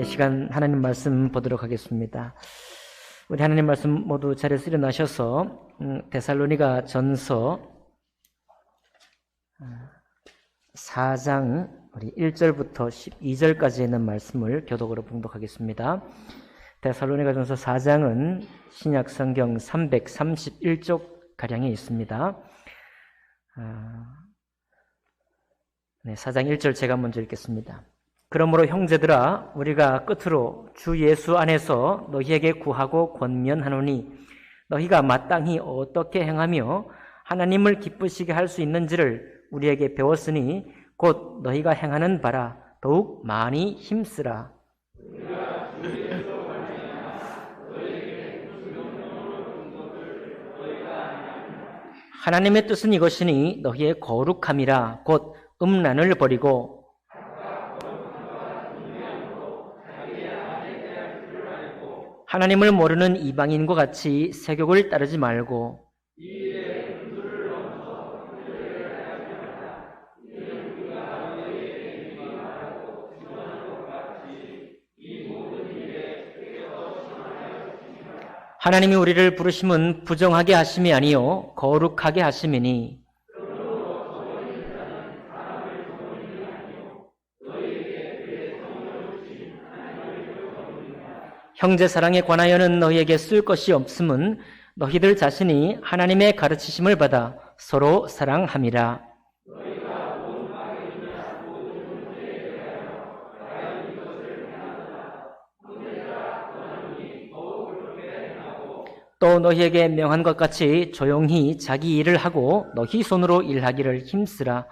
시간 하나님 말씀 보도록 하겠습니다. 우리 하나님 말씀 모두 자리에서 일어나셔서 데살로니가 전서 4장 우리 1절부터 12절까지 있는 말씀을 교독으로 봉독하겠습니다. 데살로니가 전서 4장은 신약 성경 331쪽 가량에 있습니다. 4장 1절 제가 먼저 읽겠습니다. 그러므로 형제들아, 우리가 끝으로 주 예수 안에서 너희에게 구하고 권면하노니 너희가 마땅히 어떻게 행하며 하나님을 기쁘시게 할 수 있는지를 우리에게 배웠으니 곧 너희가 행하는 바라 더욱 많이 힘쓰라. 하나님의 뜻은 이것이니 너희의 거룩함이라. 곧 음란을 버리고 하나님을 모르는 이방인과 같이 세욕을 따르지 말고 하나님이 우리를 부르심은 부정하게 하심이 아니요 거룩하게 하심이니 형제 사랑에 관하여는 너희에게 쓸 것이 없음은 너희들 자신이 하나님의 가르치심을 받아 서로 사랑함이라. 또 너희에게 명한 것 같이 조용히 자기 일을 하고 너희 손으로 일하기를 힘쓰라.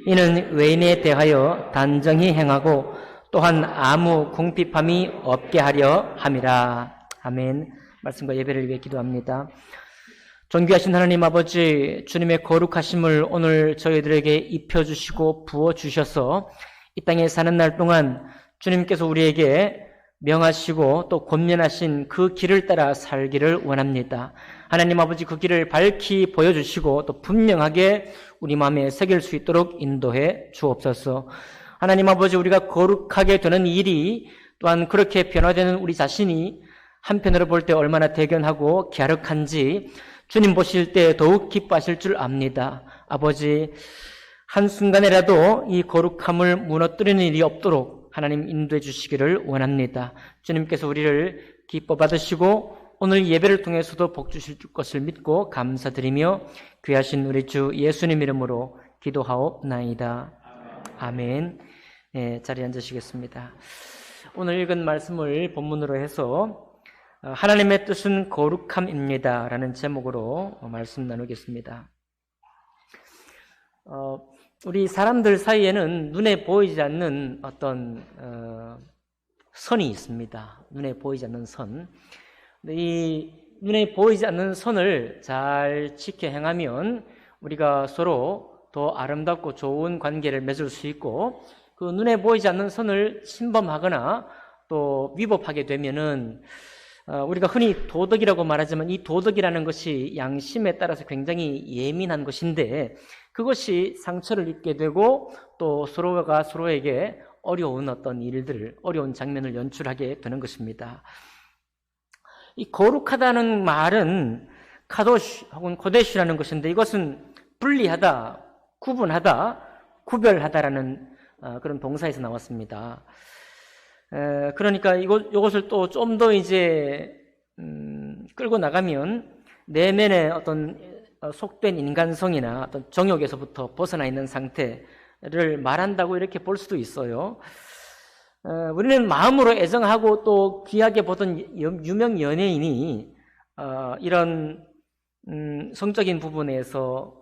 이는 외인에 대하여 단정히 행하고 또한 아무 궁핍함이 없게 하려 함이라. 아멘. 말씀과 예배를 위해 기도합니다. 존귀하신 하나님 아버지, 주님의 거룩하심을 오늘 저희들에게 입혀주시고 부어주셔서 이 땅에 사는 날 동안 주님께서 우리에게 명하시고 또 권면하신 그 길을 따라 살기를 원합니다. 하나님 아버지, 그 길을 밝히 보여주시고 또 분명하게 우리 마음에 새길 수 있도록 인도해 주옵소서. 하나님 아버지, 우리가 거룩하게 되는 일이 또한 그렇게 변화되는 우리 자신이 한편으로 볼 때 얼마나 대견하고 갸륵한지 주님 보실 때 더욱 기뻐하실 줄 압니다. 아버지, 한순간이라도 이 거룩함을 무너뜨리는 일이 없도록 하나님 인도해 주시기를 원합니다. 주님께서 우리를 기뻐 받으시고 오늘 예배를 통해서도 복 주실 것을 믿고 감사드리며 귀하신 우리 주 예수님 이름으로 기도하옵나이다. 아멘. 네, 자리에 앉으시겠습니다. 오늘 읽은 말씀을 본문으로 해서 하나님의 뜻은 거룩함입니다 라는 제목으로 말씀 나누겠습니다. 우리 사람들 사이에는 눈에 보이지 않는 어떤 선이 있습니다. 눈에 보이지 않는 선. 이 눈에 보이지 않는 선을 잘 지켜 행하면 우리가 서로 더 아름답고 좋은 관계를 맺을 수 있고, 그 눈에 보이지 않는 선을 침범하거나 또 위법하게 되면은 우리가 흔히 도덕이라고 말하지만 이 도덕이라는 것이 양심에 따라서 굉장히 예민한 것인데 그것이 상처를 입게 되고 또 서로가 서로에게 어려운 어떤 일들, 어려운 장면을 연출하게 되는 것입니다. 이 거룩하다는 말은 카도시 혹은 코데시라는 것인데 이것은 분리하다, 구분하다, 구별하다라는 그런 동사에서 나왔습니다. 그러니까 이것을 또 좀 더 이제 끌고 나가면 내면의 어떤 속된 인간성이나 어떤 정욕에서부터 벗어나 있는 상태를 말한다고 이렇게 볼 수도 있어요. 우리는 마음으로 애정하고 또 귀하게 보던 유명 연예인이 이런 성적인 부분에서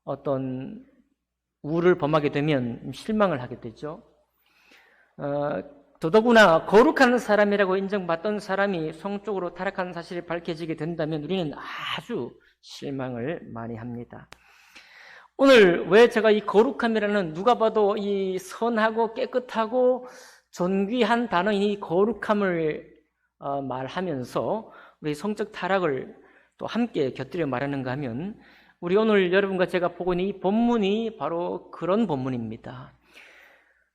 어떤 우를 범하게 되면 실망을 하게 되죠. 더더구나 거룩한 사람이라고 인정받던 사람이 성적으로 타락한 사실이 밝혀지게 된다면 우리는 아주 실망을 많이 합니다. 오늘 왜 제가 이 거룩함이라는 누가 봐도 이 선하고 깨끗하고 존귀한 단어인 이 거룩함을 말하면서 우리 성적 타락을 또 함께 곁들여 말하는가 하면 우리 오늘 여러분과 제가 보고 있는 이 본문이 바로 그런 본문입니다.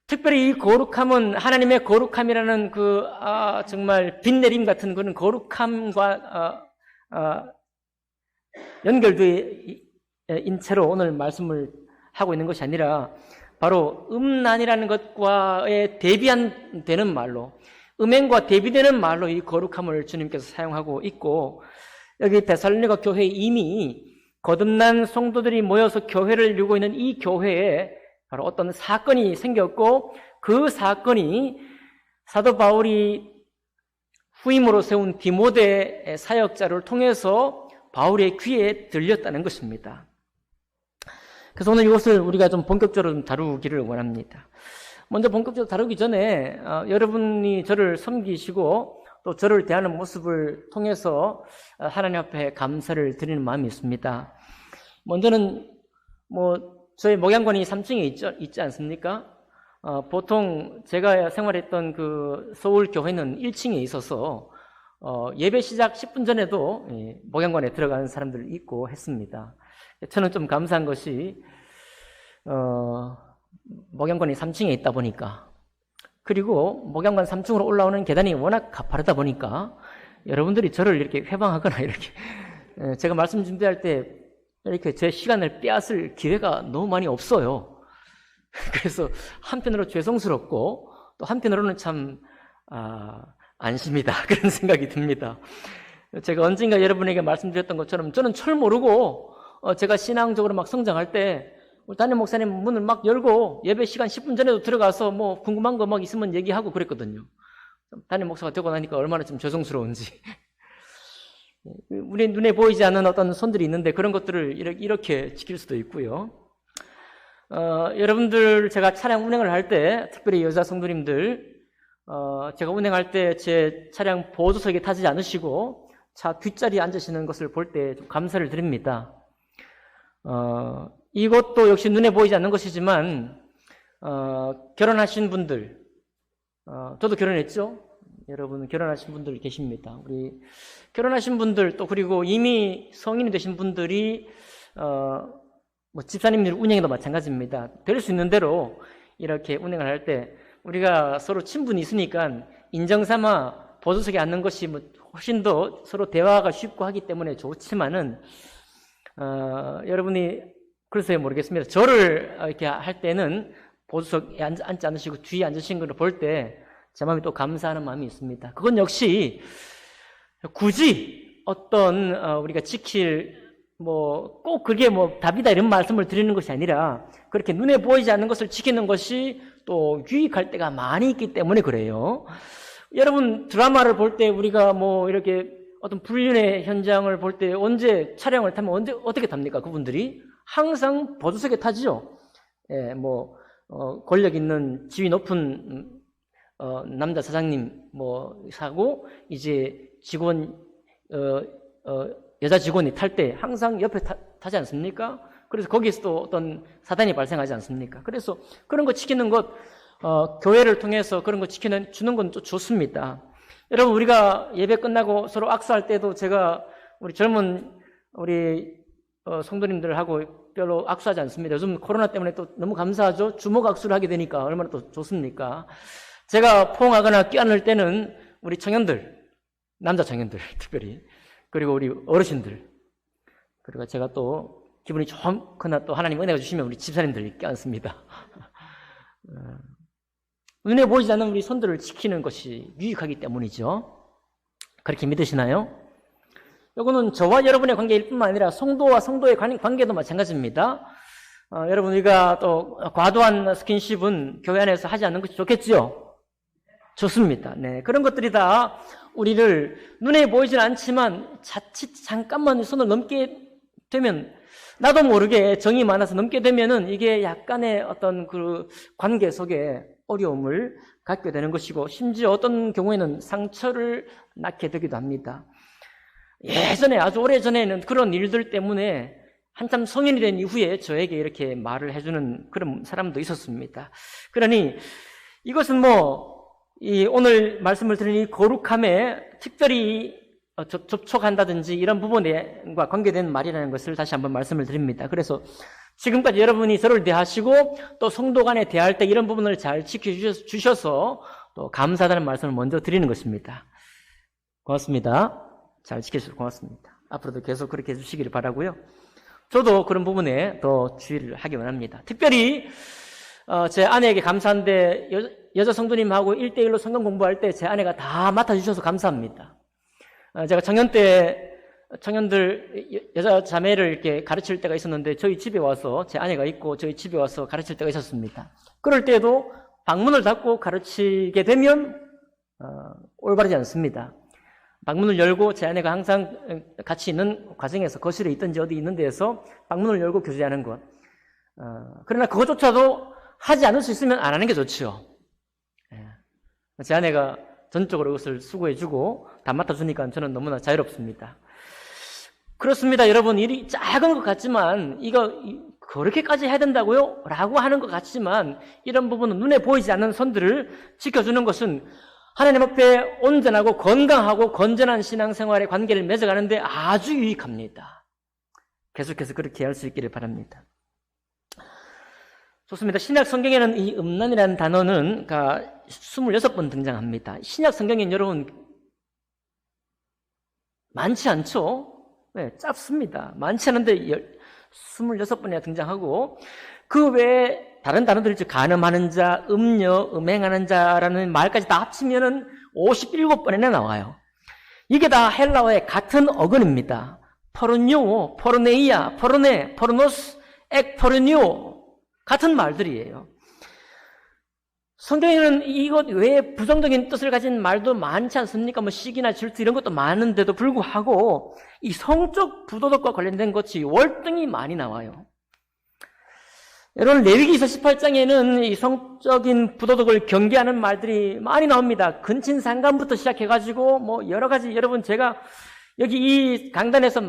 특별히 이 거룩함은 하나님의 거룩함이라는 정말 빛내림 같은 그런 거룩함과 연결된 채로 오늘 말씀을 하고 있는 것이 아니라 바로 음란이라는 것과의 대비되는 말로, 음행과 대비되는 말로 이 거룩함을 주님께서 사용하고 있고, 여기 데살로니가 교회에 이미 거듭난 성도들이 모여서 교회를 이루고 있는 이 교회에 바로 어떤 사건이 생겼고, 그 사건이 사도 바울이 후임으로 세운 디모데 사역자를 통해서 바울의 귀에 들렸다는 것입니다. 그래서 오늘 이것을 우리가 좀 본격적으로 다루기를 원합니다. 먼저 본격적으로 다루기 전에 여러분이 저를 섬기시고 또 저를 대하는 모습을 통해서 하나님 앞에 감사를 드리는 마음이 있습니다. 먼저는 저희 목양관이 3층에 있지 않습니까? 보통 제가 생활했던 그 서울 교회는 1층에 있어서 예배 시작 10분 전에도 목양관에 들어가는 사람들이 있고 했습니다. 저는 좀 감사한 것이 목양관이 3층에 있다 보니까, 그리고 목양관 3층으로 올라오는 계단이 워낙 가파르다 보니까 여러분들이 저를 이렇게 회방하거나 이렇게 제가 말씀 준비할 때 이렇게 제 시간을 빼앗을 기회가 너무 많이 없어요. 그래서 한편으로 죄송스럽고 또 한편으로는 참 안심이다 그런 생각이 듭니다. 제가 언젠가 여러분에게 말씀드렸던 것처럼 저는 철 모르고 제가 신앙적으로 막 성장할 때 우리 담임 목사님 문을 막 열고 예배 시간 10분 전에도 들어가서 궁금한 거 막 있으면 얘기하고 그랬거든요. 담임 목사가 되고 나니까 얼마나 좀 죄송스러운지. 우리 눈에 보이지 않는 어떤 손들이 있는데 그런 것들을 이렇게 지킬 수도 있고요. 여러분들 제가 차량 운행을 할 때, 특별히 여자 성도님들, 제가 운행할 때 제 차량 보조석에 타지 않으시고 차 뒷자리에 앉으시는 것을 볼 때 좀 감사를 드립니다. 이것도 역시 눈에 보이지 않는 것이지만 결혼하신 분들, 저도 결혼했죠. 여러분 결혼하신 분들 계십니다. 우리 결혼하신 분들 또 그리고 이미 성인이 되신 분들이 집사님들 운행도 마찬가지입니다. 될 수 있는 대로 이렇게 운행을 할 때 우리가 서로 친분이 있으니까 인정삼아 보조석에 앉는 것이 훨씬 더 서로 대화가 쉽고 하기 때문에 좋지만은 여러분이 글쎄요 모르겠습니다. 저를 이렇게 할 때는 보조석에 앉지 않으시고 뒤에 앉으신 것을 볼 때 제 마음이 또 감사하는 마음이 있습니다. 그건 역시 굳이 어떤 우리가 지킬 꼭 그게 답이다 이런 말씀을 드리는 것이 아니라 그렇게 눈에 보이지 않는 것을 지키는 것이 또 유익할 때가 많이 있기 때문에 그래요. 여러분 드라마를 볼 때 우리가 이렇게 어떤 불륜의 현장을 볼 때 언제 차량을 타면 어떻게 탑니까? 그분들이 항상 보조석에 타지요. 예, 권력 있는 지위 높은 남자 사장님 사고 이제 직원 여자 직원이 탈 때 항상 옆에 타지 않습니까? 그래서 거기서 또 어떤 사단이 발생하지 않습니까? 그래서 그런 거 지키는 것, 교회를 통해서 그런 거 주는 건 또 좋습니다. 여러분, 우리가 예배 끝나고 서로 악수할 때도 제가 우리 젊은 성도님들하고 별로 악수하지 않습니다. 요즘 코로나 때문에 또 너무 감사하죠? 주먹 악수를 하게 되니까 얼마나 또 좋습니까? 제가 포옹하거나 껴안을 때는 우리 청년들, 남자 청년들 특별히, 그리고 우리 어르신들, 그리고 제가 또 기분이 좋거나 또 하나님 은혜가 주시면 우리 집사님들 껴안습니다. 눈에 보이지 않는 우리 손들을 지키는 것이 유익하기 때문이죠. 그렇게 믿으시나요? 이거는 저와 여러분의 관계일 뿐만 아니라 성도와 성도의 관계도 마찬가지입니다. 여러분, 우리가 또 과도한 스킨십은 교회 안에서 하지 않는 것이 좋겠지요? 좋습니다. 네, 그런 것들이 다 우리를 눈에 보이진 않지만 자칫 잠깐만 손을 넘게 되면 나도 모르게 정이 많아서 넘게 되면은 이게 약간의 어떤 그 관계 속에 어려움을 갖게 되는 것이고 심지어 어떤 경우에는 상처를 낳게 되기도 합니다. 예전에 아주 오래전에는 그런 일들 때문에 한참 성인이 된 이후에 저에게 이렇게 말을 해주는 그런 사람도 있었습니다. 그러니 이것은 오늘 말씀을 드린 이 거룩함에 특별히 접촉한다든지 이런 부분과 관계된 말이라는 것을 다시 한번 말씀을 드립니다. 그래서 지금까지 여러분이 저를 대하시고 또 성도 간에 대할 때 이런 부분을 잘 지켜주셔서 또 감사하다는 말씀을 먼저 드리는 것입니다. 고맙습니다. 잘 지켜주셔서 고맙습니다. 앞으로도 계속 그렇게 해주시기를 바라고요. 저도 그런 부분에 더 주의를 하기 원합니다. 특별히 제 아내에게 감사한데 여자 성도님하고 1대1로 성경 공부할 때 제 아내가 다 맡아주셔서 감사합니다. 제가 청년 때 청년들 여자 자매를 이렇게 가르칠 때가 있었는데 저희 집에 와서 제 아내가 있고 저희 집에 와서 가르칠 때가 있었습니다. 그럴 때도 방문을 닫고 가르치게 되면 올바르지 않습니다. 방문을 열고 제 아내가 항상 같이 있는 과정에서 거실에 있든지 어디 있는 데에서 방문을 열고 교제하는 것. 그러나 그것조차도 하지 않을 수 있으면 안 하는 게 좋죠. 제 아내가 전적으로 그것을 수고해주고 다 맡아주니까 저는 너무나 자유롭습니다. 그렇습니다. 여러분, 일이 작은 것 같지만 이거 그렇게까지 해야 된다고요? 라고 하는 것 같지만 이런 부분은 눈에 보이지 않는 선들을 지켜주는 것은 하나님 앞에 온전하고 건강하고 건전한 신앙생활의 관계를 맺어가는데 아주 유익합니다. 계속해서 그렇게 할 수 있기를 바랍니다. 좋습니다. 신약 성경에는 이 음란이라는 단어는 26번 등장합니다. 신약 성경엔 여러분 많지 않죠? 네, 짧습니다. 많지 않은데 26번이나 등장하고 그 외에 다른 단어들, 즉 간음하는 자, 음녀, 음행하는 자라는 말까지 다 합치면은 57번이나 나와요. 이게 다 헬라어의 같은 어근입니다. 포르뇨, 포르네이아, 포르네, 포르노스, 엑포르뇨 같은 말들이에요. 성경에는 이것 외에 부정적인 뜻을 가진 말도 많지 않습니까? 시기나 질투 이런 것도 많은데도 불구하고 이 성적 부도덕과 관련된 것이 월등히 많이 나와요. 여러분, 레위기서 18장에는 이 성적인 부도덕을 경계하는 말들이 많이 나옵니다. 근친상간부터 시작해가지고 여러 가지, 여러분 제가 여기 이 강단에서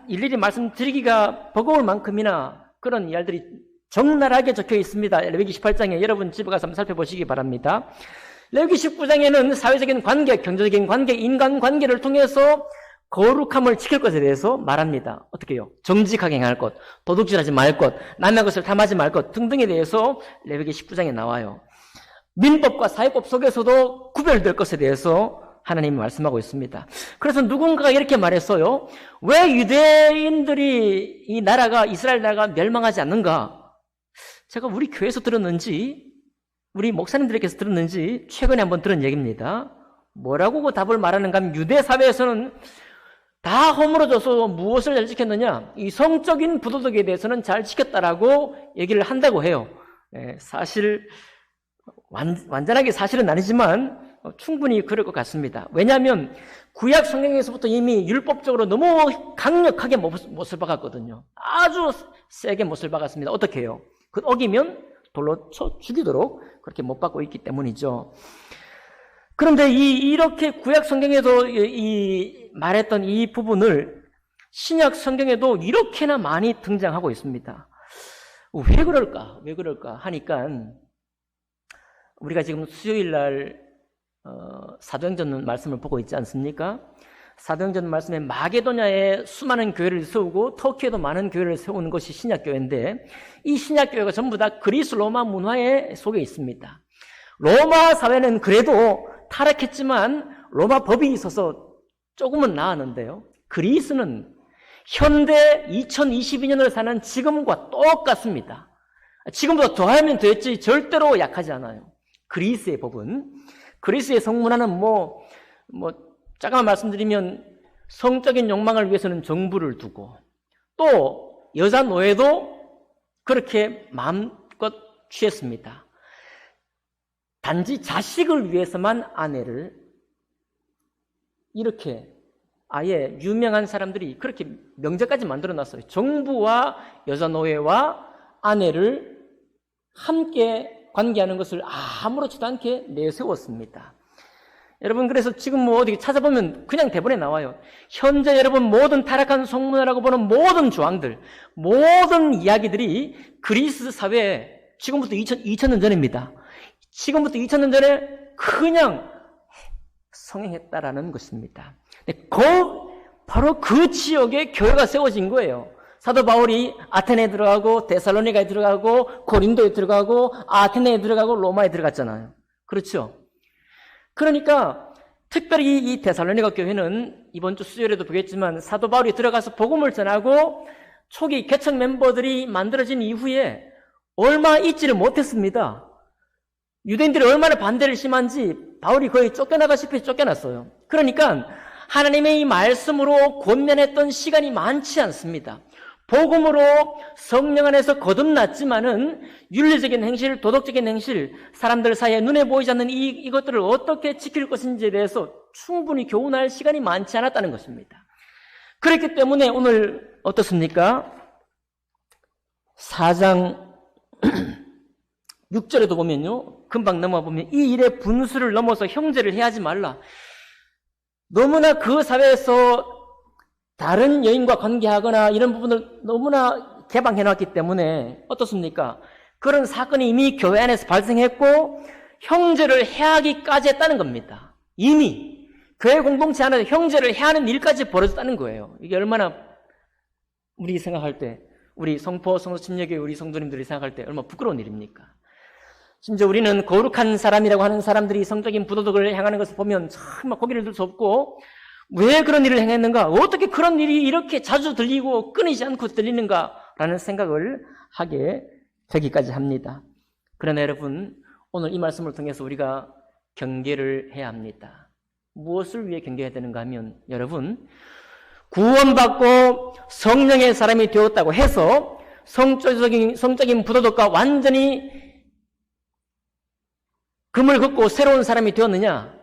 일일이 말씀드리기가 버거울 만큼이나 그런 이야기들이 적나라하게 적혀 있습니다. 레위기 18장에 여러분 집에 가서 한번 살펴보시기 바랍니다. 레위기 19장에는 사회적인 관계, 경제적인 관계, 인간관계를 통해서 거룩함을 지킬 것에 대해서 말합니다. 어떻게 해요? 정직하게 행할 것, 도둑질하지 말 것, 남의 것을 탐하지 말 것 등등에 대해서 레위기 19장에 나와요. 민법과 사회법 속에서도 구별될 것에 대해서 하나님이 말씀하고 있습니다. 그래서 누군가가 이렇게 말했어요. 왜 유대인들이 이 나라가, 이스라엘 나라가 멸망하지 않는가? 제가 우리 교회에서 들었는지 우리 목사님들에게서 들었는지 최근에 한번 들은 얘기입니다. 뭐라고 그 답을 말하는가 하면 유대 사회에서는 다 허물어져서 무엇을 잘 지켰느냐? 이 성적인 부도덕에 대해서는 잘 지켰다라고 얘기를 한다고 해요. 사실 완전하게 사실은 아니지만 충분히 그럴 것 같습니다. 왜냐하면 구약 성경에서부터 이미 율법적으로 너무 강력하게 못을 박았거든요. 아주 세게 못을 박았습니다. 어떻게 해요? 그 어기면 돌로 쳐 죽이도록 그렇게 못 받고 있기 때문이죠. 그런데 이렇게 구약 성경에도 말했던 이 부분을 신약 성경에도 이렇게나 많이 등장하고 있습니다. 왜 그럴까 하니까 우리가 지금 수요일 날 사도행전 말씀을 보고 있지 않습니까? 사도행전 말씀에 마게도냐에 수많은 교회를 세우고 터키에도 많은 교회를 세우는 것이 신약교회인데 이 신약교회가 전부 다 그리스 로마 문화에 속에 있습니다. 로마 사회는 그래도 타락했지만 로마 법이 있어서 조금은 나았는데요. 그리스는 현대 2022년을 사는 지금과 똑같습니다. 지금보다 더하면 됐지 절대로 약하지 않아요. 그리스의 법은, 그리스의 성문화는 잠깐만 말씀드리면 성적인 욕망을 위해서는 정부를 두고 또 여자 노예도 그렇게 마음껏 취했습니다. 단지 자식을 위해서만 아내를, 이렇게 아예 유명한 사람들이 그렇게 명제까지 만들어놨어요. 정부와 여자 노예와 아내를 함께 관계하는 것을 아무렇지도 않게 내세웠습니다. 여러분, 그래서 지금 어디 찾아보면 그냥 대본에 나와요. 현재 여러분 모든 타락한 성문화라고 보는 모든 조항들, 모든 이야기들이 그리스 사회에 지금부터 2000년 전입니다. 지금부터 2000년 전에 그냥 성행했다라는 것입니다. 바로 그 지역에 교회가 세워진 거예요. 사도 바울이 아테네에 들어가고 데살로니가에 들어가고 고린도에 들어가고 아테네에 들어가고 로마에 들어갔잖아요. 그렇죠? 그러니까 특별히 이 데살로니가 교회는 이번 주 수요일에도 보겠지만 사도 바울이 들어가서 복음을 전하고 초기 개척 멤버들이 만들어진 이후에 얼마 있지를 못했습니다. 유대인들이 얼마나 반대를 심한지 바울이 거의 쫓겨나다시피 쫓겨났어요. 그러니까 하나님의 이 말씀으로 권면했던 시간이 많지 않습니다. 복음으로 성령 안에서 거듭났지만은 윤리적인 행실, 도덕적인 행실, 사람들 사이에 눈에 보이지 않는 이것들을 어떻게 지킬 것인지에 대해서 충분히 교훈할 시간이 많지 않았다는 것입니다. 그렇기 때문에 오늘 어떻습니까? 4장 6절에도 보면요, 금방 넘어가 보면 이 일의 분수를 넘어서 형제를 해하지 말라. 너무나 그 사회에서 다른 여인과 관계하거나 이런 부분을 너무나 개방해놨기 때문에 어떻습니까? 그런 사건이 이미 교회 안에서 발생했고 형제를 해하기까지 했다는 겁니다. 이미 교회 공동체 안에서 형제를 해하는 일까지 벌어졌다는 거예요. 이게 얼마나 우리 생각할 때, 우리 성포 성도침례교회 우리 성도님들이 생각할 때 얼마나 부끄러운 일입니까? 심지어 우리는 거룩한 사람이라고 하는 사람들이 성적인 부도덕을 행하는 것을 보면 정말 고개를 들 수 없고, 왜 그런 일을 행했는가? 어떻게 그런 일이 이렇게 자주 들리고 끊이지 않고 들리는가라는 생각을 하게 되기까지 합니다. 그러나 여러분, 오늘 이 말씀을 통해서 우리가 경계를 해야 합니다. 무엇을 위해 경계해야 되는가 하면, 여러분, 구원받고 성령의 사람이 되었다고 해서 성적인 부도덕과 완전히 금을 긋고 새로운 사람이 되었느냐?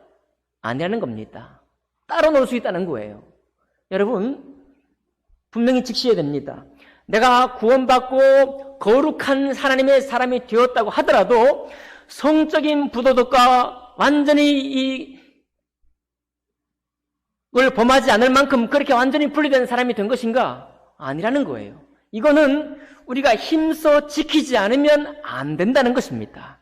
아니라는 겁니다. 따로 놀 수 있다는 거예요. 여러분, 분명히 직시해야 됩니다. 내가 구원받고 거룩한 하나님의 사람이 되었다고 하더라도 성적인 부도덕과 완전히 이걸 범하지 않을 만큼 그렇게 완전히 분리된 사람이 된 것인가? 아니라는 거예요. 이거는 우리가 힘써 지키지 않으면 안 된다는 것입니다.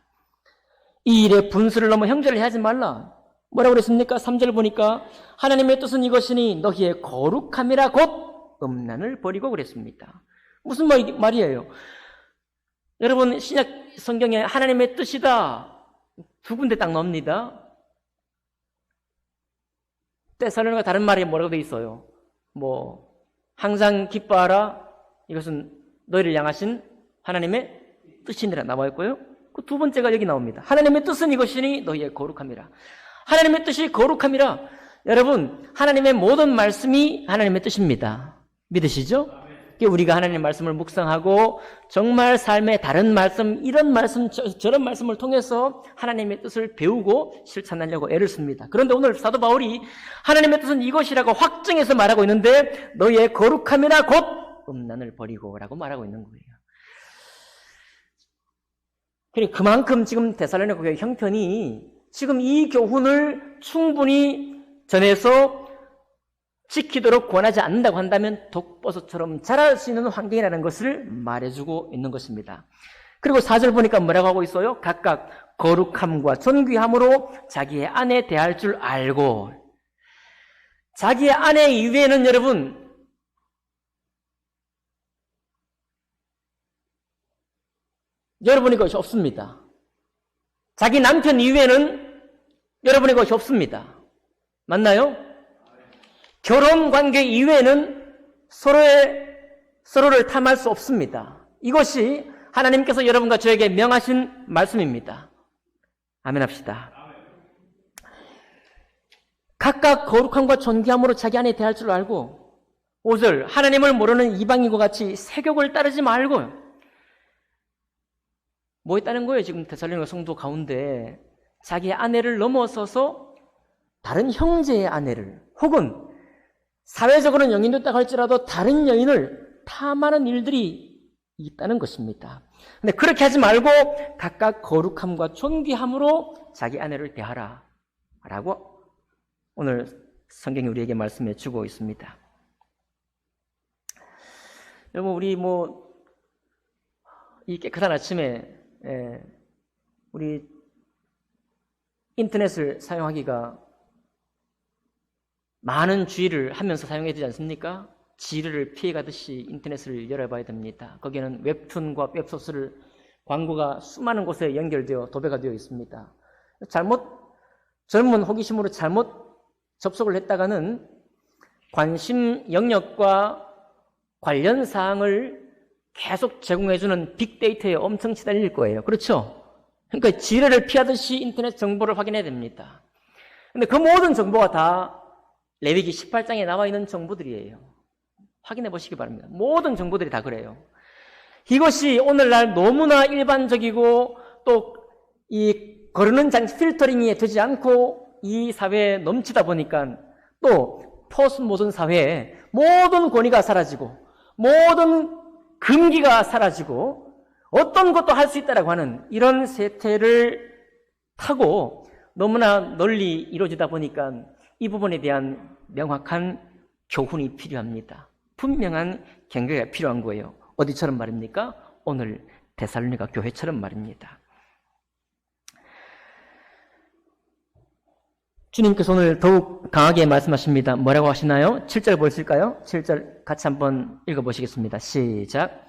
이 일의 분수를 넘어 형제를 하지 말라. 뭐라고 그랬습니까? 3절 보니까 하나님의 뜻은 이것이니 너희의 거룩함이라 곧 음란을 버리고 그랬습니다. 무슨 말이에요? 여러분, 신약 성경에 하나님의 뜻이다 두 군데 딱 나옵니다. 데살로니가 다른 말이 뭐라고 돼 있어요? 항상 기뻐하라, 이것은 너희를 향하신 하나님의 뜻이니라 나와 있고요. 그 두 번째가 여기 나옵니다. 하나님의 뜻은 이것이니 너희의 거룩함이라. 하나님의 뜻이 거룩함이라. 여러분, 하나님의 모든 말씀이 하나님의 뜻입니다. 믿으시죠? 우리가 하나님의 말씀을 묵상하고 정말 삶의 다른 말씀, 이런 말씀, 저런 말씀을 통해서 하나님의 뜻을 배우고 실천하려고 애를 씁니다. 그런데 오늘 사도 바울이 하나님의 뜻은 이것이라고 확정해서 말하고 있는데 너희의 거룩함이나 곧 음란을 버리고 라고 말하고 있는 거예요. 그만큼 지금 데살로니가 교회 형편이 지금 이 교훈을 충분히 전해서 지키도록 권하지 않는다고 한다면 독버섯처럼 자랄 수 있는 환경이라는 것을 말해주고 있는 것입니다. 그리고 4절 보니까 뭐라고 하고 있어요? 각각 거룩함과 존귀함으로 자기의 아내 대할 줄 알고. 자기의 아내 이외에는 여러분의 것이 없습니다. 자기 남편 이외에는 여러분의 것이 없습니다. 맞나요? 결혼 관계 이외에는 서로를 탐할 수 없습니다. 이것이 하나님께서 여러분과 저에게 명하신 말씀입니다. 아멘 합시다. 각각 거룩함과 존귀함으로 자기 안에 대할 줄 알고. 5절, 하나님을 모르는 이방인과 같이 세욕을 따르지 말고. 뭐 있다는 거예요? 지금 데살로니가 성도 가운데 자기의 아내를 넘어서서 다른 형제의 아내를, 혹은 사회적으로는 영인됐다고 할지라도 다른 여인을 탐하는 일들이 있다는 것입니다. 근데 그렇게 하지 말고 각각 거룩함과 존귀함으로 자기 아내를 대하라 라고 오늘 성경이 우리에게 말씀해 주고 있습니다. 여러분, 우리 이 깨끗한 아침에 우리 인터넷을 사용하기가 많은 주의를 하면서 사용해야 되지 않습니까? 지뢰를 피해가듯이 인터넷을 열어봐야 됩니다. 거기에는 웹툰과 웹소설 광고가 수많은 곳에 연결되어 도배가 되어 있습니다. 젊은 호기심으로 잘못 접속을 했다가는 관심 영역과 관련 사항을 계속 제공해주는 빅데이터에 엄청 시달릴 거예요. 그렇죠? 그러니까 지뢰를 피하듯이 인터넷 정보를 확인해야 됩니다. 근데 그 모든 정보가 다 레위기 18장에 나와 있는 정보들이에요. 확인해 보시기 바랍니다. 모든 정보들이 다 그래요. 이것이 오늘날 너무나 일반적이고 또 이 거르는 장치 필터링이 되지 않고 이 사회에 넘치다 보니까 또 포스트 모던 사회에 모든 권위가 사라지고 모든 금기가 사라지고 어떤 것도 할 수 있다라고 하는 이런 세태를 타고 너무나 널리 이루어지다 보니까 이 부분에 대한 명확한 교훈이 필요합니다. 분명한 경계가 필요한 거예요. 어디처럼 말입니까? 오늘 데살로니가 교회처럼 말입니다. 주님께서 오늘 더욱 강하게 말씀하십니다. 뭐라고 하시나요? 7절 보실까요? 7절 같이 한번 읽어보시겠습니다. 시작.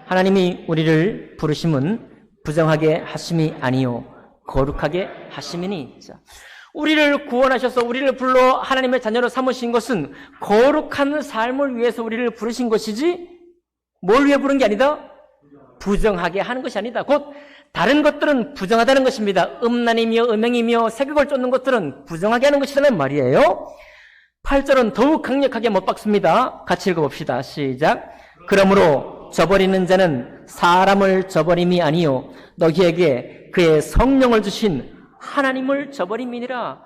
하나님이 우리를 부르심은 부정하게 하심이 아니요 거룩하게 하심이니. 우리를 구원하셔서 우리를 불러 하나님의 자녀로 삼으신 것은 거룩한 삶을 위해서 우리를 부르신 것이지 뭘 위해 부른 게 아니다? 부정하게 하는 것이 아니다. 곧 다른 것들은 부정하다는 것입니다. 음란이며 음행이며 색을 쫓는 것들은 부정하게 하는 것이라는 말이에요. 8절은 더욱 강력하게 못 박습니다. 같이 읽어봅시다. 시작. 그러므로 저버리는 자는 사람을 저버림이 아니요 너희에게 그의 성령을 주신 하나님을 저버림이니라.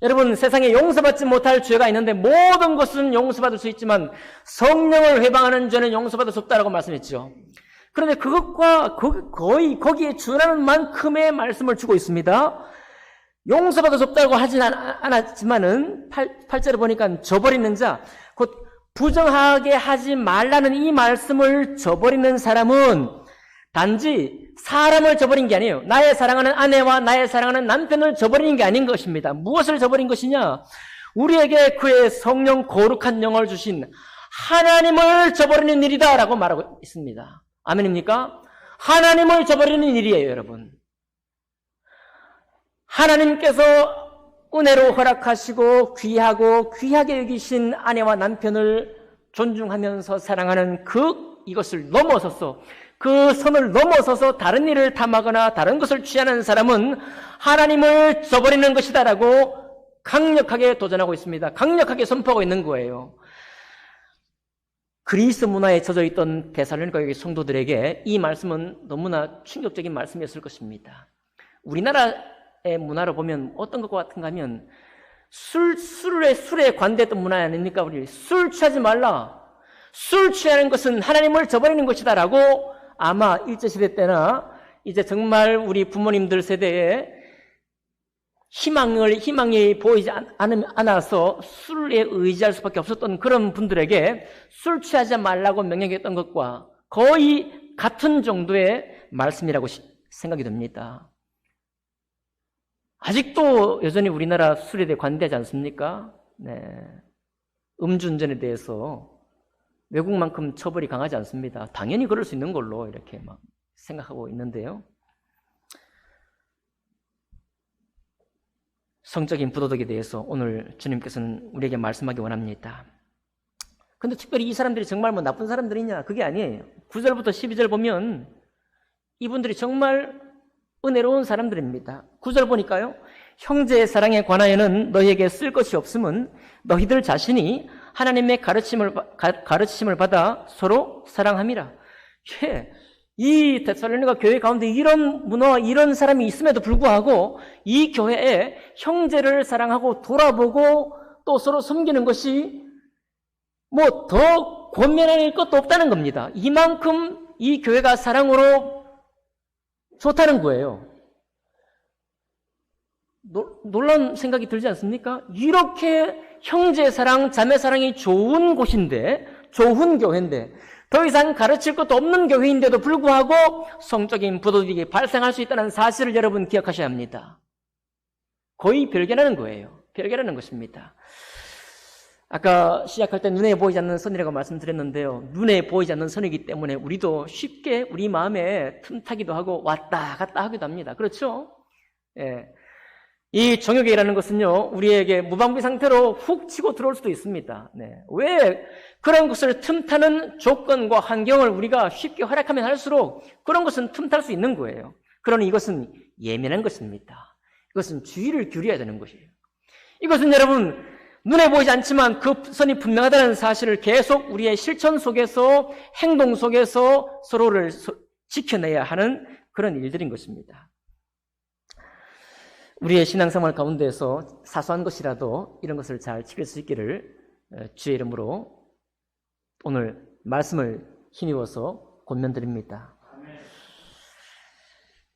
여러분, 세상에 용서받지 못할 죄가 있는데 모든 것은 용서받을 수 있지만 성령을 회방하는 죄는 용서받을 수 없다라고 말씀했죠. 그런데 그것과 거의 거기에 준하는 만큼의 말씀을 주고 있습니다. 용서받을 수 없다고 하진 않았지만은 8절에 보니까 저버리는 자, 곧 부정하게 하지 말라는 이 말씀을 저버리는 사람은 단지 사람을 저버린 게 아니에요. 나의 사랑하는 아내와 나의 사랑하는 남편을 저버리는 게 아닌 것입니다. 무엇을 저버린 것이냐? 우리에게 그의 성령 거룩한 영을 주신 하나님을 저버리는 일이다 라고 말하고 있습니다. 아멘입니까? 하나님을 저버리는 일이에요, 여러분. 하나님께서 은혜로 허락하시고 귀하게 여기신 아내와 남편을 존중하면서 사랑하는 이것을 넘어서서 그 선을 넘어서서 다른 일을 탐하거나 다른 것을 취하는 사람은 하나님을 저버리는 것이다라고 강력하게 도전하고 있습니다. 강력하게 선포하고 있는 거예요. 그리스 문화에 젖어 있던 데살로니가 교회 성도들에게 이 말씀은 너무나 충격적인 말씀이었을 것입니다. 우리나라의 문화로 보면 어떤 것과 같은가 하면 술에 관대했던 문화 아닙니까? 우리 술 취하지 말라. 술 취하는 것은 하나님을 저버리는 것이다 라고 아마 일제시대 때나 이제 정말 우리 부모님들 세대에 희망이 보이지 않아서 술에 의지할 수밖에 없었던 그런 분들에게 술 취하지 말라고 명령했던 것과 거의 같은 정도의 말씀이라고 생각이 듭니다. 아직도 여전히 우리나라 술에 대해 관대하지 않습니까? 네. 음주운전에 대해서 외국만큼 처벌이 강하지 않습니다. 당연히 그럴 수 있는 걸로 이렇게 막 생각하고 있는데요. 성적인 부도덕에 대해서 오늘 주님께서는 우리에게 말씀하기 원합니다. 근데 특별히 이 사람들이 정말 나쁜 사람들이냐? 그게 아니에요. 9절부터 12절 보면 이분들이 정말 은혜로운 사람들입니다. 9절 보니까요. 형제의 사랑에 관하여는 너희에게 쓸 것이 없음은 너희들 자신이 하나님의 가르침을 받아 서로 사랑함이라. 이 데살로니가 교회 가운데 이런 문화와 이런 사람이 있음에도 불구하고 이 교회에 형제를 사랑하고 돌아보고 또 서로 섬기는 것이 더 권면할 것도 없다는 겁니다. 이만큼 이 교회가 사랑으로 좋다는 거예요. 놀라운 생각이 들지 않습니까? 이렇게 형제 사랑, 자매 사랑이 좋은 곳인데, 좋은 교회인데, 더 이상 가르칠 것도 없는 교회인데도 불구하고 성적인 부도덕이 발생할 수 있다는 사실을 여러분 기억하셔야 합니다. 거의 별개라는 거예요. 별개라는 것입니다. 아까 시작할 때 눈에 보이지 않는 선이라고 말씀드렸는데요. 눈에 보이지 않는 선이기 때문에 우리도 쉽게 우리 마음에 틈타기도 하고 왔다 갔다 하기도 합니다. 그렇죠? 예. 이 정욕이라는 것은요, 우리에게 무방비 상태로 훅 치고 들어올 수도 있습니다. 네. 왜 그런 것을 틈타는 조건과 환경을 우리가 쉽게 허락하면 할수록 그런 것은 틈탈 수 있는 거예요. 그러니 이것은 예민한 것입니다. 이것은 주의를 기울여야 되는 것이에요. 이것은 여러분, 눈에 보이지 않지만 그 선이 분명하다는 사실을 계속 우리의 실천 속에서, 행동 속에서 서로를 지켜내야 하는 그런 일들인 것입니다. 우리의 신앙생활 가운데서 사소한 것이라도 이런 것을 잘 지킬 수 있기를 주의 이름으로 오늘 말씀을 힘입어서 권면드립니다.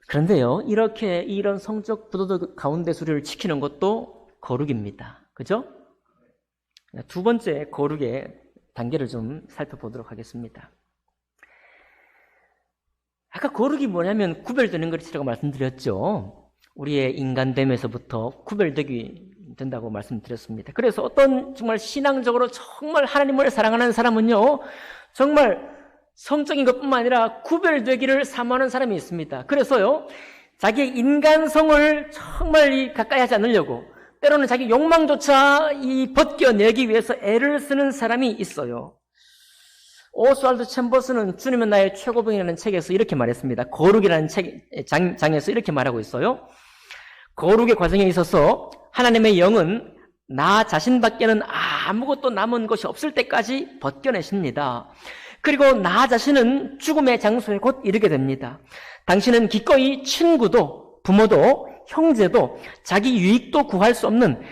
그런데요, 이렇게 이런 성적 부도덕 가운데 수리를 지키는 것도 거룩입니다. 그죠? 두 번째 거룩의 단계를 좀 살펴보도록 하겠습니다. 아까 거룩이 뭐냐면 구별되는 것이라고 말씀드렸죠. 우리의 인간됨에서부터 구별되기 된다고 말씀드렸습니다. 그래서 어떤 정말 신앙적으로 정말 하나님을 사랑하는 사람은요, 정말 성적인 것뿐만 아니라 구별되기를 사모하는 사람이 있습니다. 그래서요, 자기의 인간성을 정말 가까이 하지 않으려고 때로는 자기 욕망조차 벗겨내기 위해서 애를 쓰는 사람이 있어요. 오스왈드 챔버스는 주님은 나의 최고봉이라는 책에서 이렇게 말했습니다. 거룩이라는 장에서 이렇게 말하고 있어요. 거룩의 과정에 있어서 하나님의 영은 나 자신밖에는 아무것도 남은 것이 없을 때까지 벗겨내십니다. 그리고 나 자신은 죽음의 장소에 곧 이르게 됩니다. 당신은 기꺼이 친구도 부모도 형제도 자기 유익도 구할 수 없는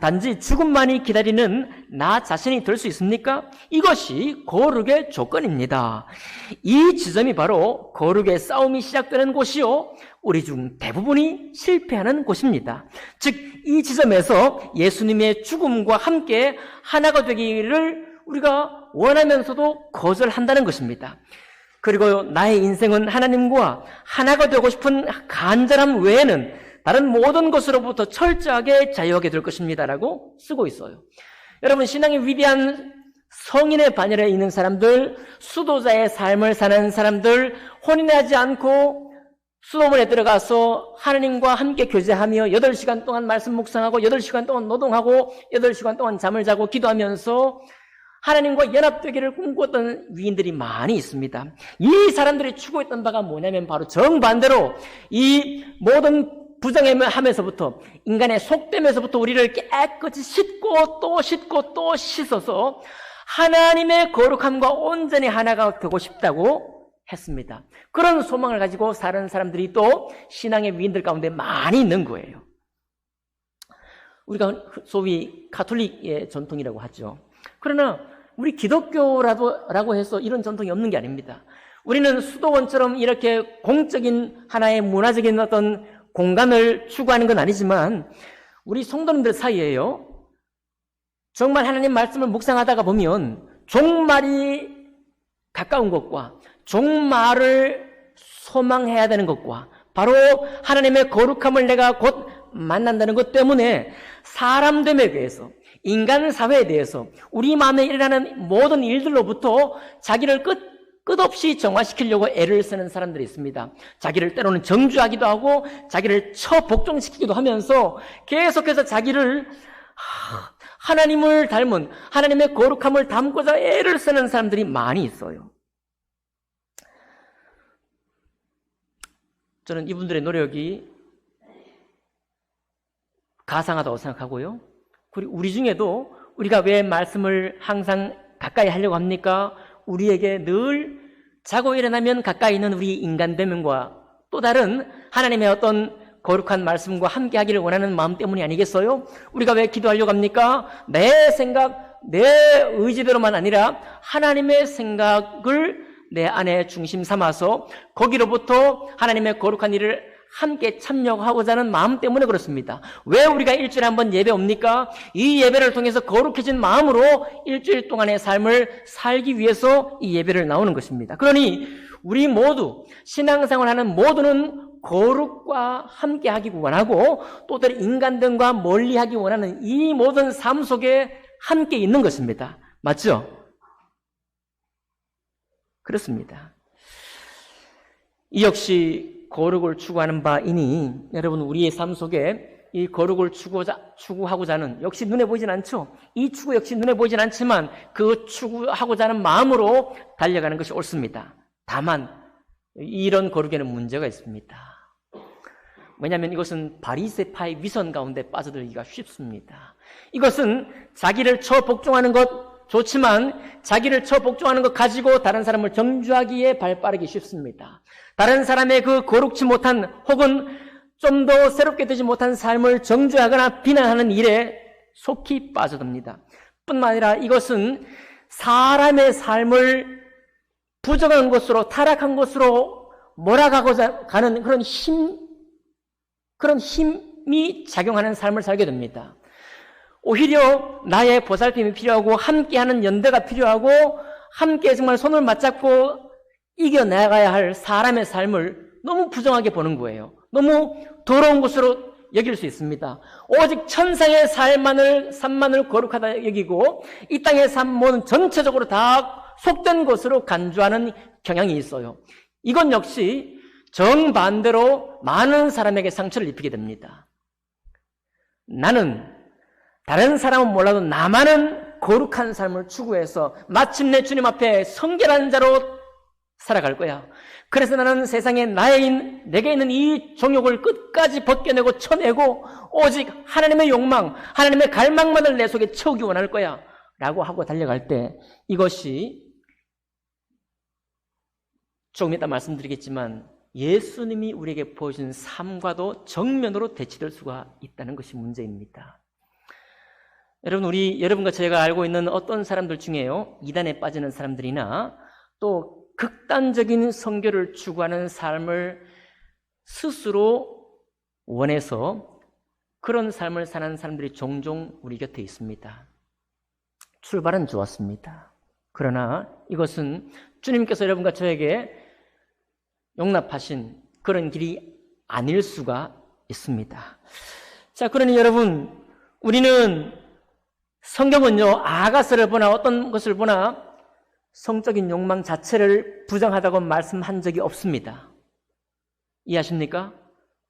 단지 죽음만이 기다리는 나 자신이 될 수 있습니까? 이것이 거룩의 조건입니다. 이 지점이 바로 거룩의 싸움이 시작되는 곳이요, 우리 중 대부분이 실패하는 곳입니다. 즉, 이 지점에서 예수님의 죽음과 함께 하나가 되기를 우리가 원하면서도 거절한다는 것입니다. 그리고 나의 인생은 하나님과 하나가 되고 싶은 간절함 외에는 다른 모든 것으로부터 철저하게 자유하게 될 것입니다라고 쓰고 있어요. 여러분, 신앙의 위대한 성인의 반열에 있는 사람들, 수도자의 삶을 사는 사람들, 혼인하지 않고 수도원에 들어가서 하나님과 함께 교제하며 8시간 동안 말씀 묵상하고 8시간 동안 노동하고 8시간 동안 잠을 자고 기도하면서 하나님과 연합되기를 꿈꾸었던 위인들이 많이 있습니다. 이 사람들이 추구했던 바가 뭐냐면 바로 정반대로 이 모든 부정하면서부터 인간의 속됨에서부터 우리를 깨끗이 씻고 또 씻어서 하나님의 거룩함과 온전히 하나가 되고 싶다고 했습니다. 그런 소망을 가지고 사는 사람들이 또 신앙의 위인들 가운데 많이 있는 거예요. 우리가 소위 가톨릭의 전통이라고 하죠. 그러나 우리 기독교라고 해서 이런 전통이 없는 게 아닙니다. 우리는 수도원처럼 이렇게 공적인 하나의 문화적인 어떤 공간을 추구하는 건 아니지만 우리 성도님들 사이에요, 정말 하나님 말씀을 묵상하다가 보면 종말이 가까운 것과 종말을 소망해야 되는 것과 바로 하나님의 거룩함을 내가 곧 만난다는 것 때문에 사람됨에 대해서, 인간 사회에 대해서 우리 마음에 일어나는 모든 일들로부터 자기를 끝없이 정화시키려고 애를 쓰는 사람들이 있습니다. 자기를 때로는 정죄하기도 하고 자기를 처복종시키기도 하면서 계속해서 자기를 하나님을 닮은 하나님의 거룩함을 담고자 애를 쓰는 사람들이 많이 있어요. 저는 이분들의 노력이 가상하다고 생각하고요. 그리고 우리 중에도 우리가 왜 말씀을 항상 가까이 하려고 합니까? 우리에게 늘 자고 일어나면 가까이 있는 우리 인간됨과 또 다른 하나님의 어떤 거룩한 말씀과 함께 하기를 원하는 마음 때문이 아니겠어요? 우리가 왜 기도하려고 합니까? 내 생각, 내 의지대로만 아니라 하나님의 생각을 내 안에 중심 삼아서 거기로부터 하나님의 거룩한 일을 함께 참여하고자 하는 마음 때문에 그렇습니다. 왜 우리가 일주일에 한 번 예배 옵니까? 이 예배를 통해서 거룩해진 마음으로 일주일 동안의 삶을 살기 위해서 이 예배를 나오는 것입니다. 그러니 우리 모두 신앙생활하는 모두는 거룩과 함께하기 원하고 또 다른 인간들과 멀리하기 원하는 이 모든 삶 속에 함께 있는 것입니다. 맞죠? 그렇습니다. 이 역시 거룩을 추구하는 바이니 여러분 우리의 삶 속에 이 거룩을 추구하고자 하는 역시 눈에 보이진 않죠. 이 추구 역시 눈에 보이진 않지만 그 추구하고자 하는 마음으로 달려가는 것이 옳습니다. 다만 이런 거룩에는 문제가 있습니다. 왜냐하면 이것은 바리새파의 위선 가운데 빠져들기가 쉽습니다. 이것은 자기를 처복종하는 것 좋지만 자기를 처복종하는 것 가지고 다른 사람을 정죄하기에 발빠르기 쉽습니다. 다른 사람의 그 거룩지 못한 혹은 좀 더 새롭게 되지 못한 삶을 정죄하거나 비난하는 일에 속히 빠져듭니다. 뿐만 아니라 이것은 사람의 삶을 부정한 것으로 타락한 것으로 몰아가고자 가는 그런 힘이 작용하는 삶을 살게 됩니다. 오히려 나의 보살핌이 필요하고 함께하는 연대가 필요하고 함께 정말 손을 맞잡고 이겨나가야 할 사람의 삶을 너무 부정하게 보는 거예요. 너무 더러운 것으로 여길 수 있습니다. 오직 천상의 삶만을 거룩하다 여기고 이 땅의 삶은 전체적으로 다 속된 것으로 간주하는 경향이 있어요. 이건 역시 정반대로 많은 사람에게 상처를 입히게 됩니다. 나는 다른 사람은 몰라도 나만은 거룩한 삶을 추구해서 마침내 주님 앞에 성결한 자로 살아갈 거야. 그래서 나는 세상에 내게 있는 이 정욕을 끝까지 벗겨내고 쳐내고 오직 하나님의 욕망, 하나님의 갈망만을 내 속에 채우기 원할 거야 라고 하고 달려갈 때 이것이 조금 이따 말씀드리겠지만 예수님이 우리에게 보여준 삶과도 정면으로 대치될 수가 있다는 것이 문제입니다. 여러분, 여러분과 제가 알고 있는 어떤 사람들 중에요, 이단에 빠지는 사람들이나 또 극단적인 선교를 추구하는 삶을 스스로 원해서 그런 삶을 사는 사람들이 종종 우리 곁에 있습니다. 출발은 좋았습니다. 그러나 이것은 주님께서 여러분과 저에게 용납하신 그런 길이 아닐 수가 있습니다. 자, 그러니 여러분, 우리는 성경은요, 아가서를 보나 어떤 것을 보나 성적인 욕망 자체를 부정하다고 말씀한 적이 없습니다. 이해하십니까?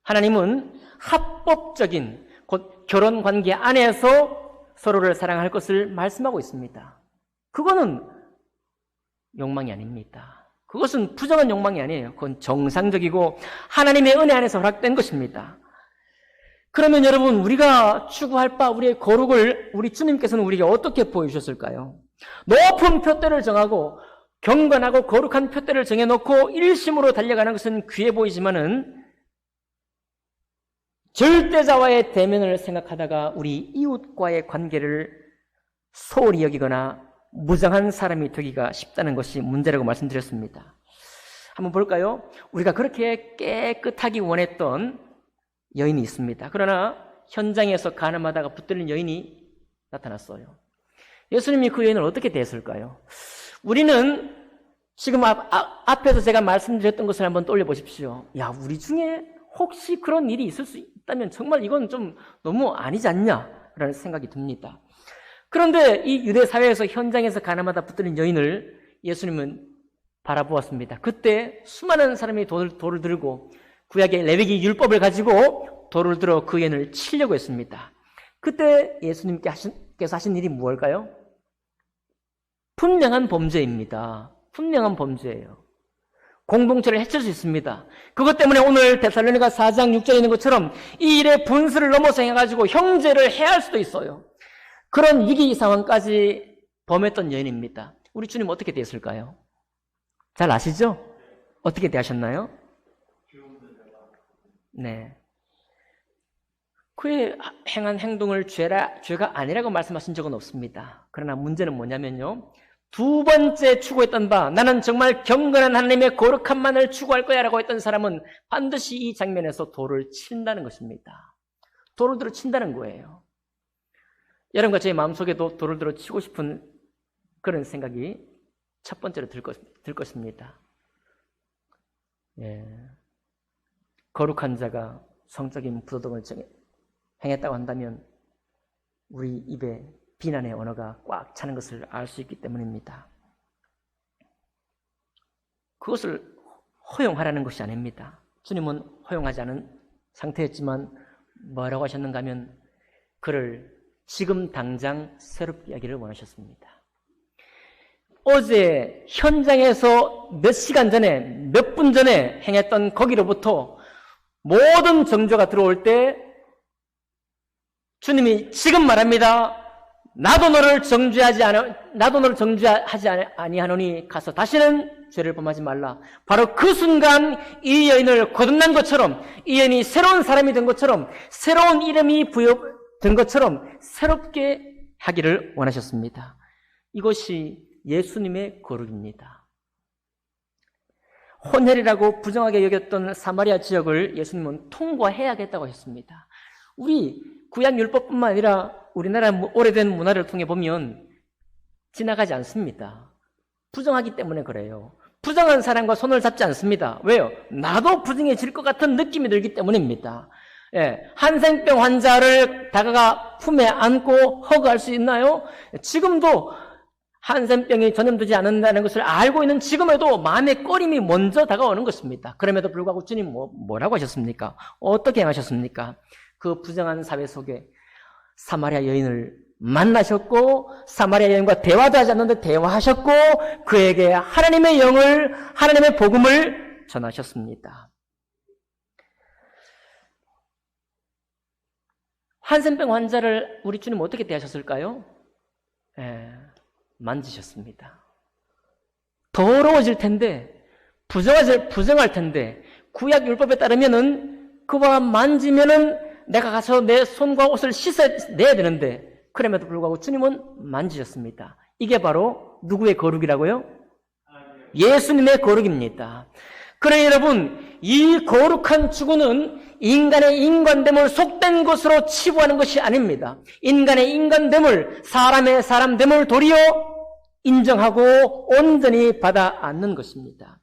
하나님은 합법적인 곧 결혼 관계 안에서 서로를 사랑할 것을 말씀하고 있습니다. 그거는 욕망이 아닙니다. 그것은 부정한 욕망이 아니에요. 그건 정상적이고 하나님의 은혜 안에서 허락된 것입니다. 그러면 여러분, 우리가 추구할 바 우리의 거룩을 우리 주님께서는 우리에게 어떻게 보여주셨을까요? 높은 표대를 정하고 경건하고 거룩한 표대를 정해놓고 일심으로 달려가는 것은 귀해 보이지만은 절대자와의 대면을 생각하다가 우리 이웃과의 관계를 소홀히 여기거나 무장한 사람이 되기가 쉽다는 것이 문제라고 말씀드렸습니다. 한번 볼까요? 우리가 그렇게 깨끗하기 원했던 여인이 있습니다. 그러나 현장에서 가늠하다가 붙들린 여인이 나타났어요. 예수님이 그 여인을 어떻게 대했을까요? 우리는 지금 앞에서 제가 말씀드렸던 것을 한번 떠올려 보십시오. 야, 우리 중에 혹시 그런 일이 있을 수 있다면 정말 이건 좀 너무 아니지 않냐? 라는 생각이 듭니다. 그런데 이 유대 사회에서 현장에서 가늠하다 붙들린 여인을 예수님은 바라보았습니다. 그때 수많은 사람이 돌을 들고 구약의 레위기 율법을 가지고 돌을 들어 그 여인을 치려고 했습니다. 그때 예수님께서 하신 일이 무엇일까요? 분명한 범죄입니다. 분명한 범죄예요. 공동체를 해칠 수 있습니다. 그것 때문에 오늘 데살로니가 4장 6절에 있는 것처럼 이 일의 분수를 넘어서 해가지고 형제를 해할 수도 있어요. 그런 위기 상황까지 범했던 여인입니다. 우리 주님 어떻게 대했을까요? 잘 아시죠? 어떻게 대하셨나요? 네. 그의 행한 행동을 죄가 아니라고 말씀하신 적은 없습니다. 그러나 문제는 뭐냐면요, 두 번째 추구했던 바, 나는 정말 경건한 하나님의 거룩함만을 추구할 거야 라고 했던 사람은 반드시 이 장면에서 돌을 친다는 것입니다. 돌을 들어 친다는 거예요. 여러분과 제 마음속에도 돌을 들어 치고 싶은 그런 생각이 첫 번째로 들 것입니다. 예. 거룩한 자가 성적인 부도덕을 행했다고 한다면 우리 입에 비난의 언어가 꽉 차는 것을 알 수 있기 때문입니다. 그것을 허용하라는 것이 아닙니다. 주님은 허용하지 않은 상태였지만 뭐라고 하셨는가 하면 그를 지금 당장 새롭게 하기를 원하셨습니다. 어제 현장에서 몇 시간 전에, 몇 분 전에 행했던 거기로부터 모든 정죄가 들어올 때 주님이 지금 말합니다. 나도 너를 정죄하지 아니하노니 가서 다시는 죄를 범하지 말라. 바로 그 순간 이 여인을 거듭난 것처럼, 이 여인이 새로운 사람이 된 것처럼, 새로운 이름이 부여된 것처럼 새롭게 하기를 원하셨습니다. 이것이 예수님의 거룩입니다. 혼혈이라고 부정하게 여겼던 사마리아 지역을 예수님은 통과해야겠다고 하셨습니다. 우리 구약율법뿐만 아니라 우리나라 오래된 문화를 통해 보면 지나가지 않습니다. 부정하기 때문에 그래요. 부정한 사람과 손을 잡지 않습니다. 왜요? 나도 부정해질 것 같은 느낌이 들기 때문입니다. 한센병 환자를 다가가 품에 안고 허그할 수 있나요? 지금도 한센병이 전염되지 않는다는 것을 알고 있는 지금에도 마음의 꺼림이 먼저 다가오는 것입니다. 그럼에도 불구하고 주님 뭐라고 하셨습니까? 어떻게 행하셨습니까? 그 부정한 사회 속에 사마리아 여인을 만나셨고 사마리아 여인과 대화도 하지 않는데 대화하셨고 그에게 하나님의 영을, 하나님의 복음을 전하셨습니다. 한센병 환자를 우리 주님 어떻게 대하셨을까요? 만지셨습니다. 더러워질 텐데, 부정할 텐데, 구약 율법에 따르면은 그와 만지면은 내가 가서 내 손과 옷을 씻어내야 되는데, 그럼에도 불구하고 주님은 만지셨습니다. 이게 바로 누구의 거룩이라고요? 예수님의 거룩입니다. 그러나 여러분, 이 거룩한 추구는 인간의 인간됨을 속된 것으로 치부하는 것이 아닙니다. 인간의 인간됨을, 사람의 사람됨을 도리어 인정하고 온전히 받아 안는 것입니다.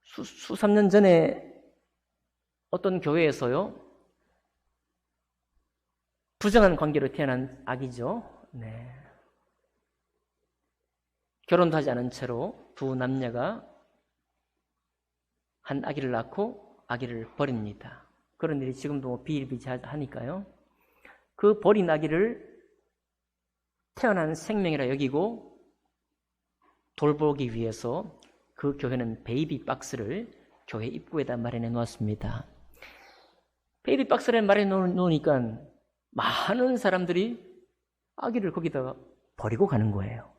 수삼 년 전에 어떤 교회에서요, 부정한 관계로 태어난 아기죠. 결혼도 하지 않은 채로 두 남녀가 한 아기를 낳고 아기를 버립니다. 그런 일이 지금도 비일비재하니까요. 그 버린 아기를 태어난 생명이라 여기고 돌보기 위해서 그 교회는 베이비 박스를 교회 입구에다 마련해 놓았습니다. 베이비 박스를 마련해 놓으니까 많은 사람들이 아기를 거기다가 버리고 가는 거예요.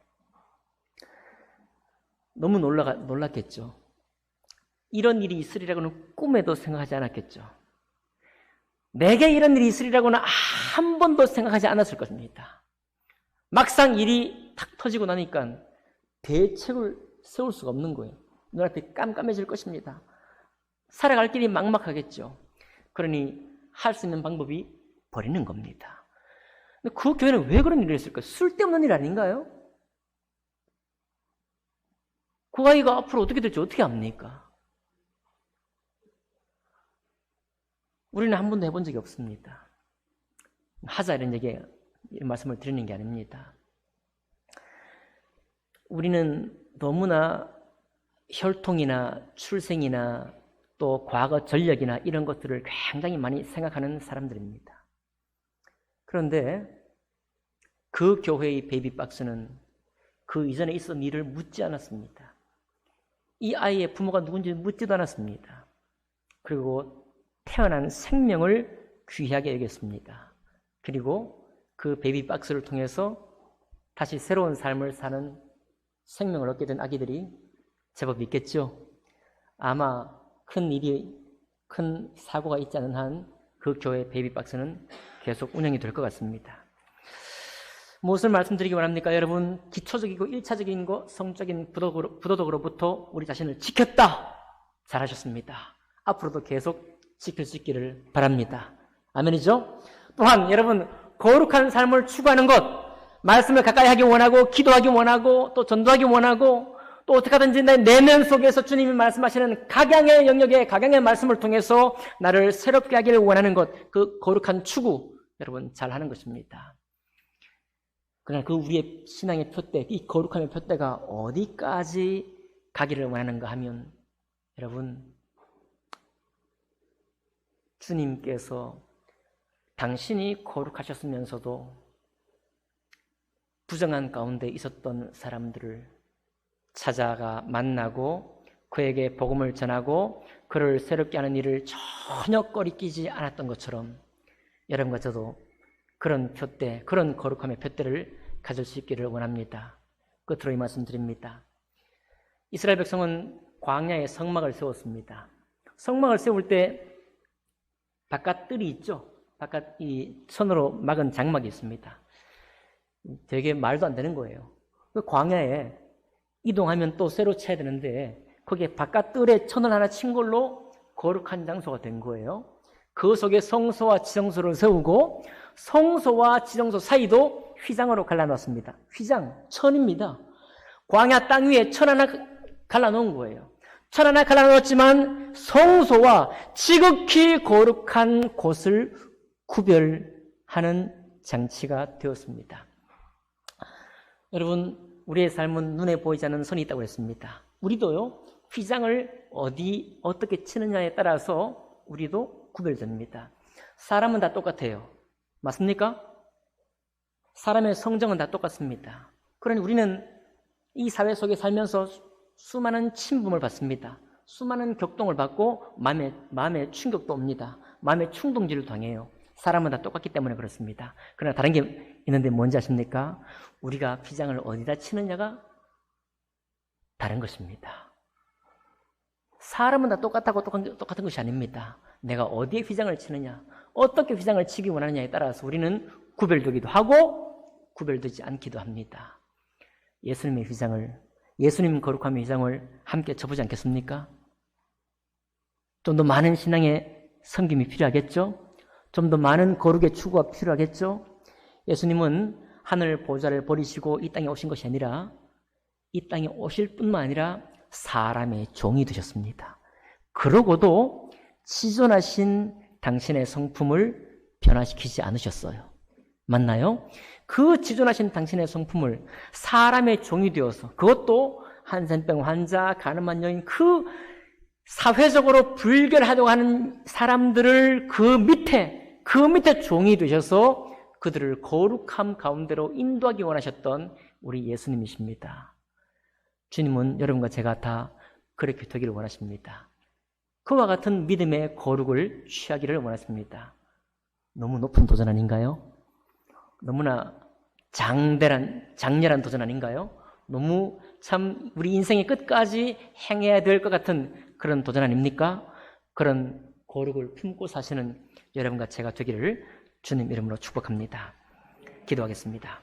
너무 놀랐겠죠. 이런 일이 있으리라고는 꿈에도 생각하지 않았겠죠. 내게 이런 일이 있으리라고는 한 번도 생각하지 않았을 것입니다. 막상 일이 탁 터지고 나니까 대책을 세울 수가 없는 거예요. 눈앞이 깜깜해질 것입니다. 살아갈 길이 막막하겠죠. 그러니 할 수 있는 방법이 버리는 겁니다. 근데 그 교회는 왜 그런 일을 했을까요? 쓸데없는 일 아닌가요? 그 아이가 앞으로 어떻게 될지 어떻게 압니까? 우리는 한 번도 해본 적이 없습니다. 하자 이런 말씀을 드리는 게 아닙니다. 우리는 너무나 혈통이나 출생이나 또 과거 전력이나 이런 것들을 굉장히 많이 생각하는 사람들입니다. 그런데 그 교회의 베이비박스는 그 이전에 있었던 일을 묻지 않았습니다. 이 아이의 부모가 누군지 묻지도 않았습니다. 그리고 태어난 생명을 귀하게 여겼습니다. 그리고 그 베이비박스를 통해서 다시 새로운 삶을 사는 생명을 얻게 된 아기들이 제법 있겠죠. 아마 큰 사고가 있지 않은 한 그 교회 베이비박스는 계속 운영이 될 것 같습니다. 무엇을 말씀드리기 원합니까? 여러분, 기초적이고 1차적인 것, 성적인 부도덕으로부터 우리 자신을 지켰다. 잘하셨습니다. 앞으로도 계속 지킬 수 있기를 바랍니다. 아멘이죠? 또한 여러분, 거룩한 삶을 추구하는 것, 말씀을 가까이 하기 원하고, 기도하기 원하고, 또 전도하기 원하고, 또 어떻게 하든지 내 내면 속에서 주님이 말씀하시는 각양의 영역에 각양의 말씀을 통해서 나를 새롭게 하기를 원하는 것, 그 거룩한 추구, 여러분 잘하는 것입니다. 그러나 그 우리의 신앙의 표대, 이 거룩함의 표대가 어디까지 가기를 원하는가 하면 여러분 주님께서 당신이 거룩하셨으면서도 부정한 가운데 있었던 사람들을 찾아가 만나고 그에게 복음을 전하고 그를 새롭게 하는 일을 전혀 꺼리끼지 않았던 것처럼 여러분과 저도 그런 표대, 그런 거룩함의 표대를 가질 수 있기를 원합니다. 끝으로 이 말씀 드립니다. 이스라엘 백성은 광야에 성막을 세웠습니다. 성막을 세울 때 바깥 뜰이 있죠. 바깥 이 천으로 막은 장막이 있습니다. 되게 말도 안 되는 거예요. 그 광야에 이동하면 또 새로 쳐야 되는데 거기에 바깥 뜰에 천을 하나 친 걸로 거룩한 장소가 된 거예요. 그 속에 성소와 지성소를 세우고 성소와 지성소 사이도 휘장으로 갈라놓았습니다. 휘장, 천입니다. 광야 땅 위에 천 하나 갈라놓은 거예요. 천 하나 갈라놓았지만 성소와 지극히 거룩한 곳을 구별하는 장치가 되었습니다. 여러분, 우리의 삶은 눈에 보이지 않는 선이 있다고 했습니다. 우리도요, 휘장을 어떻게 치느냐에 따라서 우리도 구별됩니다. 사람은 다 똑같아요. 맞습니까? 사람의 성정은 다 똑같습니다. 그러니 우리는 이 사회 속에 살면서 수많은 침범을 받습니다. 수많은 격동을 받고 마음에 충격도 옵니다. 마음의 충동질을 당해요. 사람은 다 똑같기 때문에 그렇습니다. 그러나 다른 게 있는데 뭔지 아십니까? 우리가 휘장을 어디다 치느냐가 다른 것입니다. 사람은 다 똑같다고 똑같은 것이 아닙니다. 내가 어디에 휘장을 치느냐, 어떻게 휘장을 치기 원하느냐에 따라서 우리는 구별되기도 하고 구별되지 않기도 합니다. 예수님의 휘장을, 예수님 거룩함의 휘장을 함께 쳐보지 않겠습니까? 좀 더 많은 신앙의 섬김이 필요하겠죠? 좀 더 많은 거룩의 추구가 필요하겠죠? 예수님은 하늘 보좌를 버리시고 이 땅에 오신 것이 아니라 이 땅에 오실 뿐만 아니라 사람의 종이 되셨습니다. 그러고도 지존하신 당신의 성품을 변화시키지 않으셨어요. 맞나요? 그 지존하신 당신의 성품을 사람의 종이 되어서, 그것도 한센병 환자, 가늠한 여인, 그 사회적으로 불결하다고 하는 사람들을 그 밑에 종이 되셔서 그들을 거룩함 가운데로 인도하기 원하셨던 우리 예수님이십니다. 주님은 여러분과 제가 다 그렇게 되기를 원하십니다. 그와 같은 믿음의 거룩을 취하기를 원하십니다. 너무 높은 도전 아닌가요? 너무나 장렬한 도전 아닌가요? 너무 참 우리 인생의 끝까지 행해야 될 것 같은 그런 도전 아닙니까? 그런 거룩을 품고 사시는 여러분과 제가 되기를 주님 이름으로 축복합니다. 기도하겠습니다.